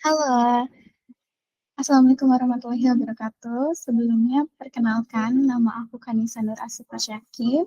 Halo, Assalamualaikum warahmatullahi wabarakatuh. Sebelumnya, perkenalkan, nama aku Kanisa Nur Asyifasyaki.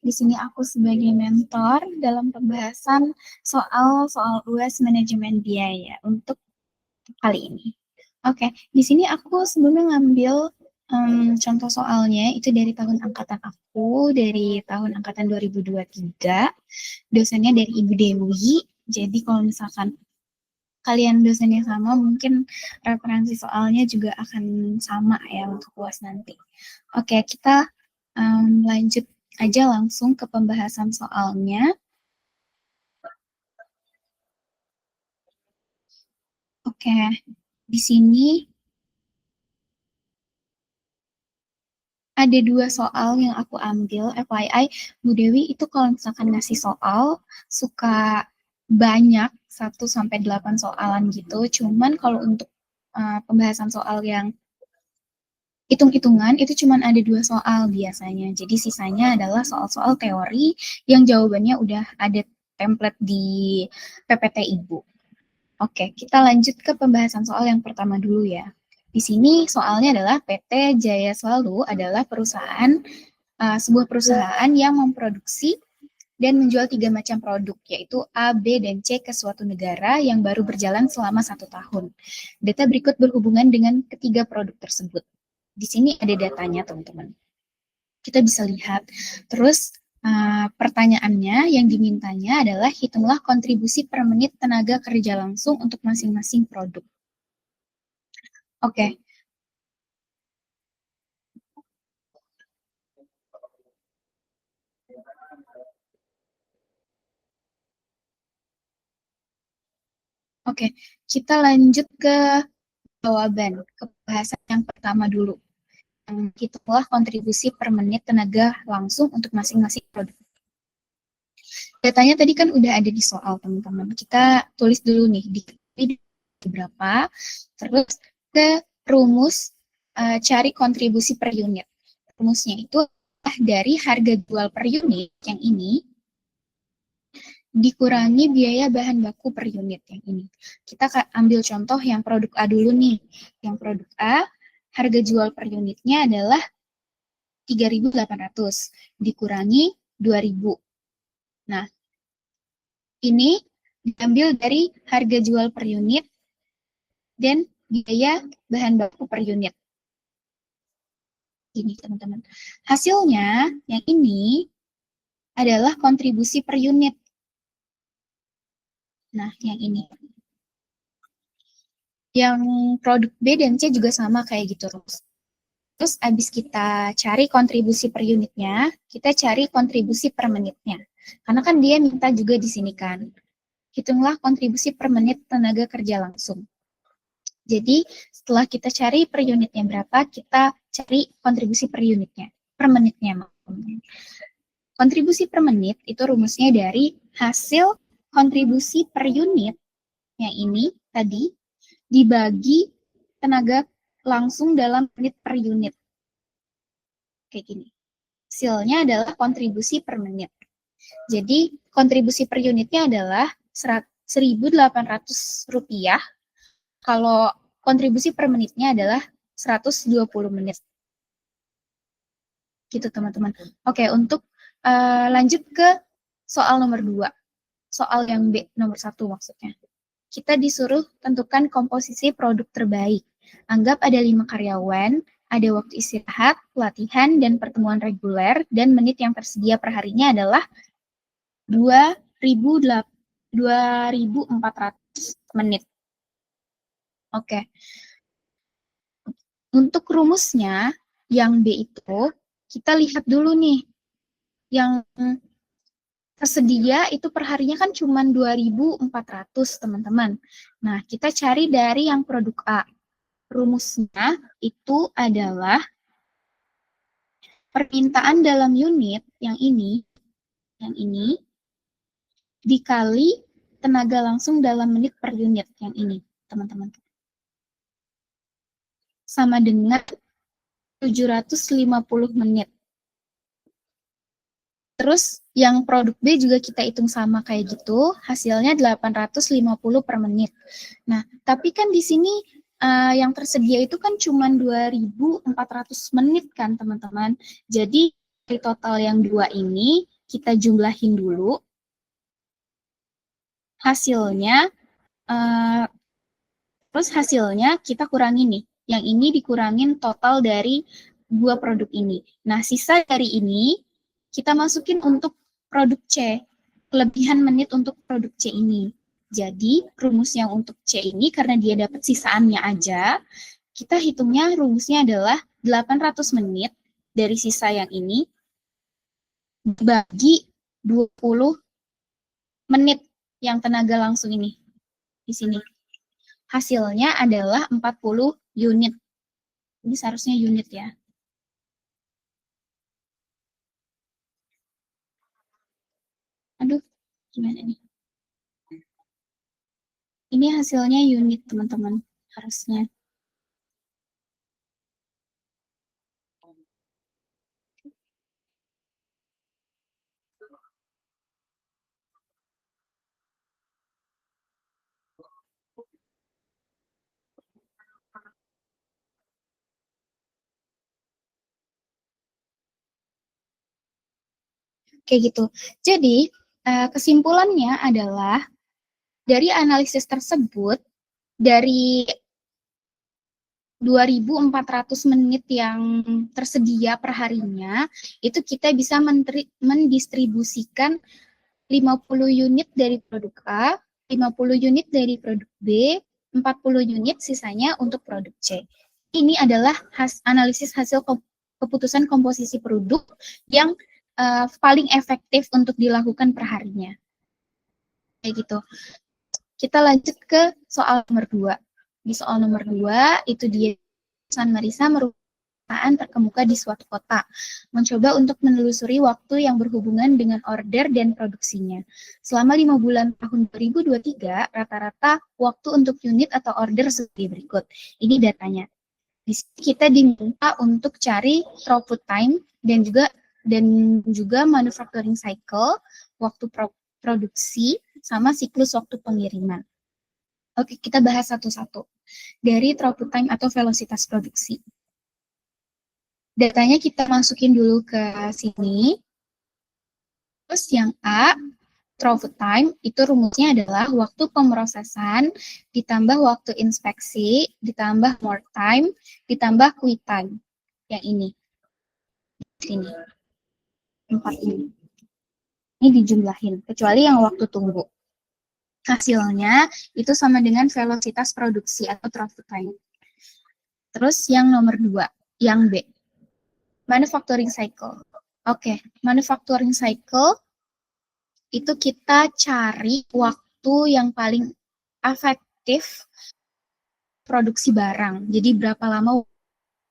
Di sini aku sebagai mentor dalam pembahasan soal UAS manajemen biaya untuk kali ini. Oke, di sini aku sebelumnya ngambil contoh soalnya itu dari tahun angkatan aku, dari tahun angkatan 2023. Dosennya dari Ibu Dewi. Jadi kalau misalkan kalian dosennya sama, mungkin referensi soalnya juga akan sama ya untuk UAS nanti. Oke, kita lanjut aja langsung ke pembahasan soalnya. Oke, di sini ada dua soal yang aku ambil. FYI, Bu Dewi itu kalau misalkan ngasih soal, suka banyak, 1 sampai 8 soalan gitu. Cuman kalau untuk pembahasan soal yang hitung-hitungan itu cuma ada 2 soal biasanya. Jadi sisanya adalah soal-soal teori yang jawabannya udah ada template di PPT Ibu. Oke, kita lanjut ke pembahasan soal yang pertama dulu ya. Di sini soalnya adalah PT Jaya Selalu adalah sebuah perusahaan yang memproduksi dan menjual 3 macam produk, yaitu A, B, dan C ke suatu negara yang baru berjalan selama 1 tahun. Data berikut berhubungan dengan ketiga produk tersebut. Di sini ada datanya, teman-teman. Kita bisa lihat. Terus pertanyaannya yang dimintanya adalah hitunglah kontribusi per menit tenaga kerja langsung untuk masing-masing produk. Oke, oke. Kita lanjut ke jawaban, ke bahasan yang pertama dulu. Hitunglah kontribusi per menit tenaga langsung untuk masing-masing produk. Datanya tadi kan udah ada di soal, teman-teman. Kita tulis dulu nih, di berapa, terus ke rumus cari kontribusi per unit. Rumusnya itu dari harga jual per unit yang ini dikurangi biaya bahan baku per unit yang ini. Kita ambil contoh yang produk A dulu nih. Yang produk A, harga jual per unitnya adalah 3.800 dikurangi 2.000. Nah, ini diambil dari harga jual per unit dan biaya bahan baku per unit. Ini teman-teman. Hasilnya yang ini adalah kontribusi per unit. Nah, yang ini. Yang produk B dan C juga sama kayak gitu, Terus abis kita cari kontribusi per unitnya, kita cari kontribusi per menitnya. Karena kan dia minta juga di sini kan. Hitunglah kontribusi per menit tenaga kerja langsung. Jadi setelah kita cari per unitnya berapa, kita cari kontribusi per unitnya, per menitnya. Kontribusi per menit itu rumusnya dari hasil kontribusi per unit yang ini tadi dibagi tenaga langsung dalam menit per unit. Kayak gini. Hasilnya adalah kontribusi per menit. Jadi kontribusi per unitnya adalah Rp1.800. Kalau kontribusi per menitnya adalah 120 menit. Gitu teman-teman. Oke, untuk lanjut ke soal nomor 2. Soal yang B, nomor 1 maksudnya. Kita disuruh tentukan komposisi produk terbaik. Anggap ada 5 karyawan, ada waktu istirahat, pelatihan, dan pertemuan reguler, dan menit yang tersedia per harinya adalah 2.400 menit. Oke. Untuk rumusnya, yang B itu, kita lihat dulu nih. Yang tersedia itu per harinya kan cuma 2.400, teman-teman. Nah, kita cari dari yang produk A. Rumusnya itu adalah permintaan dalam unit yang ini dikali tenaga langsung dalam menit per unit yang ini, teman-teman. Sama dengan 750 menit. Terus yang produk B juga kita hitung sama kayak gitu, hasilnya 850 per menit. Nah, tapi kan di sini yang tersedia itu kan cuma 2.400 menit kan teman-teman. Jadi dari total yang dua ini kita jumlahin dulu hasilnya, terus hasilnya kita kurangin nih. Yang ini dikurangin total dari dua produk ini. Nah, sisa dari ini kita masukin untuk produk C, kelebihan menit untuk produk C ini. Jadi, rumus yang untuk C ini, karena dia dapat sisaannya aja, kita hitungnya rumusnya adalah 800 menit dari sisa yang ini dibagi 20 menit yang tenaga langsung ini di sini. Hasilnya adalah 40 unit. Ini seharusnya unit ya. Aduh, gimana nih? Ini hasilnya unit, teman-teman. Harusnya. Kayak gitu. Jadi, kesimpulannya adalah dari analisis tersebut, dari 2.400 menit yang tersedia per harinya, itu kita bisa mendistribusikan 50 unit dari produk A, 50 unit dari produk B, 40 unit sisanya untuk produk C. Ini adalah analisis hasil keputusan komposisi produk yang paling efektif untuk dilakukan per harinya. Kayak gitu. Kita lanjut ke soal nomor 2. Di soal nomor 2, itu dia San Marisa merupakan terkemuka di suatu kota, mencoba untuk menelusuri waktu yang berhubungan dengan order dan produksinya. Selama 5 bulan tahun 2023, rata-rata waktu untuk unit atau order seperti berikut. Ini datanya. Di sini kita diminta untuk cari throughput time dan juga manufacturing cycle, waktu produksi, sama siklus waktu pengiriman. Oke, kita bahas satu-satu. Dari throughput time atau velocitas produksi. Datanya kita masukin dulu ke sini. Terus yang A, throughput time, itu rumusnya adalah waktu pemrosesan ditambah waktu inspeksi, ditambah more time, ditambah quick time. Yang ini. Sini. 4 ini. Ini dijumlahin, kecuali yang waktu tunggu. Hasilnya itu sama dengan velocitas produksi atau throughput time. Terus yang nomor 2, yang B. Manufacturing cycle. Oke, manufacturing cycle itu kita cari waktu yang paling efektif produksi barang. Jadi berapa lama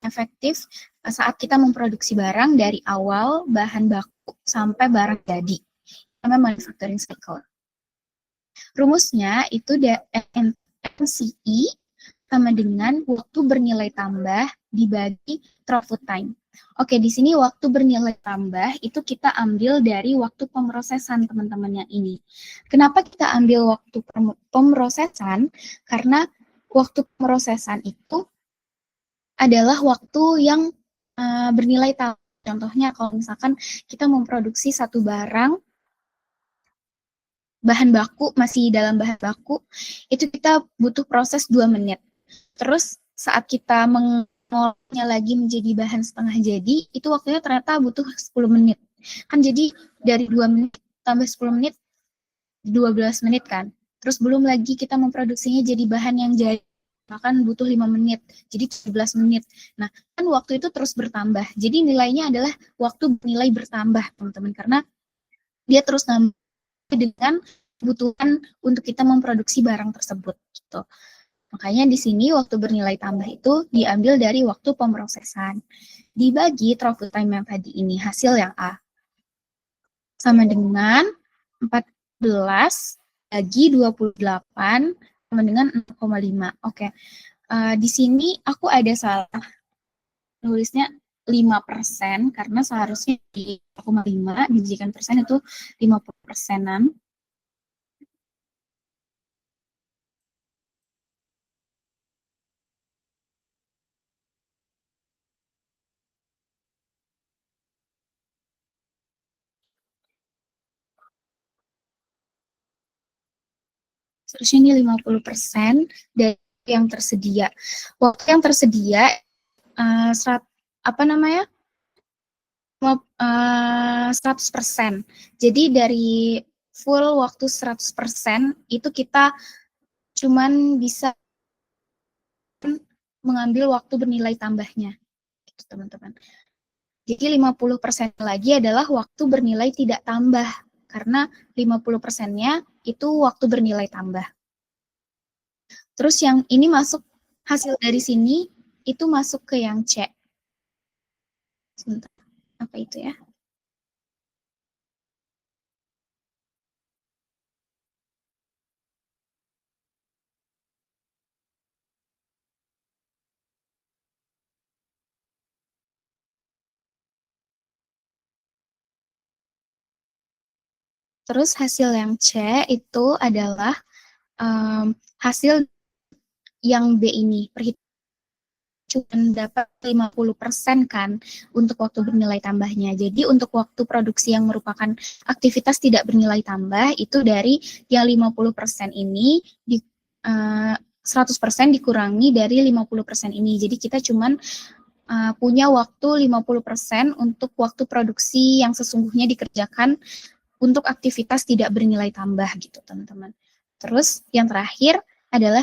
efektif saat kita memproduksi barang dari awal bahan baku sampai barang jadi. Namanya manufacturing cycle. Rumusnya itu MCE sama dengan waktu bernilai tambah dibagi throughput time. Oke, di sini waktu bernilai tambah itu kita ambil dari waktu pemrosesan teman-teman yang ini. Kenapa kita ambil waktu pemrosesan? Karena waktu pemrosesan itu adalah waktu yang bernilai tambah. Contohnya kalau misalkan kita memproduksi satu barang, bahan baku, masih dalam bahan baku, itu kita butuh proses 2 menit. Terus saat kita mengolahnya lagi menjadi bahan setengah jadi, itu waktunya ternyata butuh 10 menit. Kan jadi dari 2 menit tambah 10 menit, 12 menit kan. Terus belum lagi kita memproduksinya jadi bahan yang jadi, bahkan butuh 5 menit, jadi 17 menit. Nah, kan waktu itu terus bertambah. Jadi nilainya adalah waktu nilai bertambah, teman-teman. Karena dia terus nambah dengan kebutuhan untuk kita memproduksi barang tersebut gitu. Makanya di sini waktu bernilai tambah itu diambil dari waktu pemrosesan. Dibagi throughput time yang tadi ini, hasil yang A. Sama dengan 14 bagi 28 sama dengan 6,5. Oke. Di sini aku ada salah nulisnya. 5%, karena seharusnya di 0,5 dijadikan persen itu 50%-an. Seharusnya ini 50% dari yang tersedia. Waktu yang tersedia apa namanya? 100%. Jadi dari full waktu 100% itu kita cuman bisa mengambil waktu bernilai tambahnya, gitu teman-teman. Jadi 50% lagi adalah waktu bernilai tidak tambah, karena 50%-nya itu waktu bernilai tambah. Terus yang ini masuk, hasil dari sini itu masuk ke yang C. Sebentar, apa itu ya? Terus hasil yang C itu adalah hasil yang B ini. Cuma dapat 50% kan untuk waktu bernilai tambahnya. Jadi untuk waktu produksi yang merupakan aktivitas tidak bernilai tambah itu dari yang 50% ini di 100% dikurangi dari 50% ini. Jadi kita cuman punya waktu 50% untuk waktu produksi yang sesungguhnya dikerjakan untuk aktivitas tidak bernilai tambah gitu, teman-teman. Terus yang terakhir adalah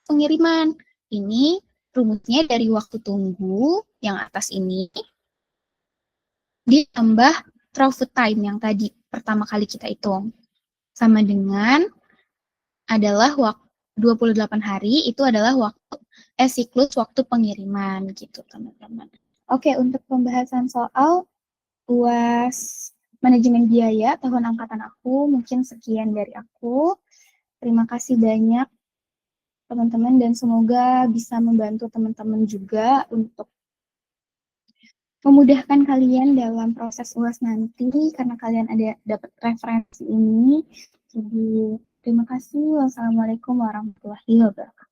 pengiriman. Ini rumusnya dari waktu tunggu yang atas ini ditambah throughput time yang tadi pertama kali kita hitung. Sama dengan adalah waktu 28 hari itu adalah waktu siklus waktu pengiriman gitu, teman-teman. Oke, untuk pembahasan soal UAS manajemen biaya tahun angkatan aku mungkin sekian dari aku. Terima kasih banyak teman-teman dan semoga bisa membantu teman-teman juga untuk memudahkan kalian dalam proses UAS nanti karena kalian ada dapat referensi ini. Jadi terima kasih. Wassalamualaikum warahmatullahi wabarakatuh.